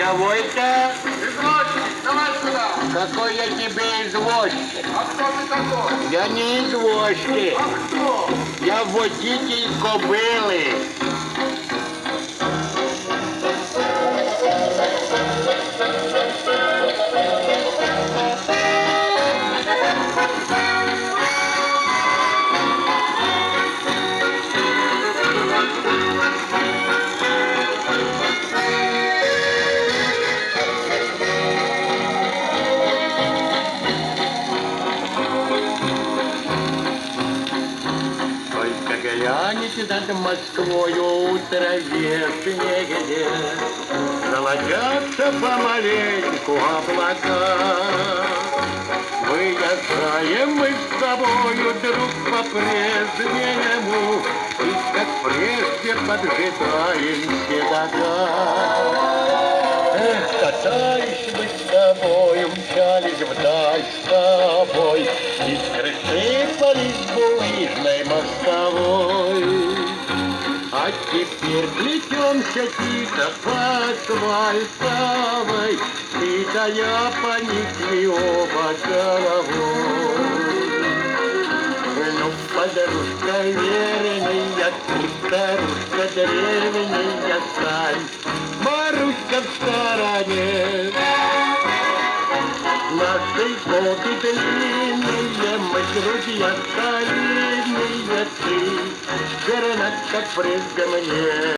Кого это? Извозчик, давай сюда. Какой я тебе извозчик? А кто ты такой? Я не извозчик. А кто? Я водитель кобылы. Только глянете над Москвою, утро вешнее где, золотятся помаленьку облака. Выезжаем мы с тобою, друг, по-прежнему, и как прежде поджидаем седока. Эх, катались мы с тобою, мчались вдаль с тобой, искры сыпались булыжной мостовой. А теперь плетемся тихо по асфальтовой, ты да я поникли оба головой. Ну, подружка верная, ты, старушка древняя, стань, Маруська в стороне. Наши годы длинные, мы друзья старинные, ты верна, как прежде мне.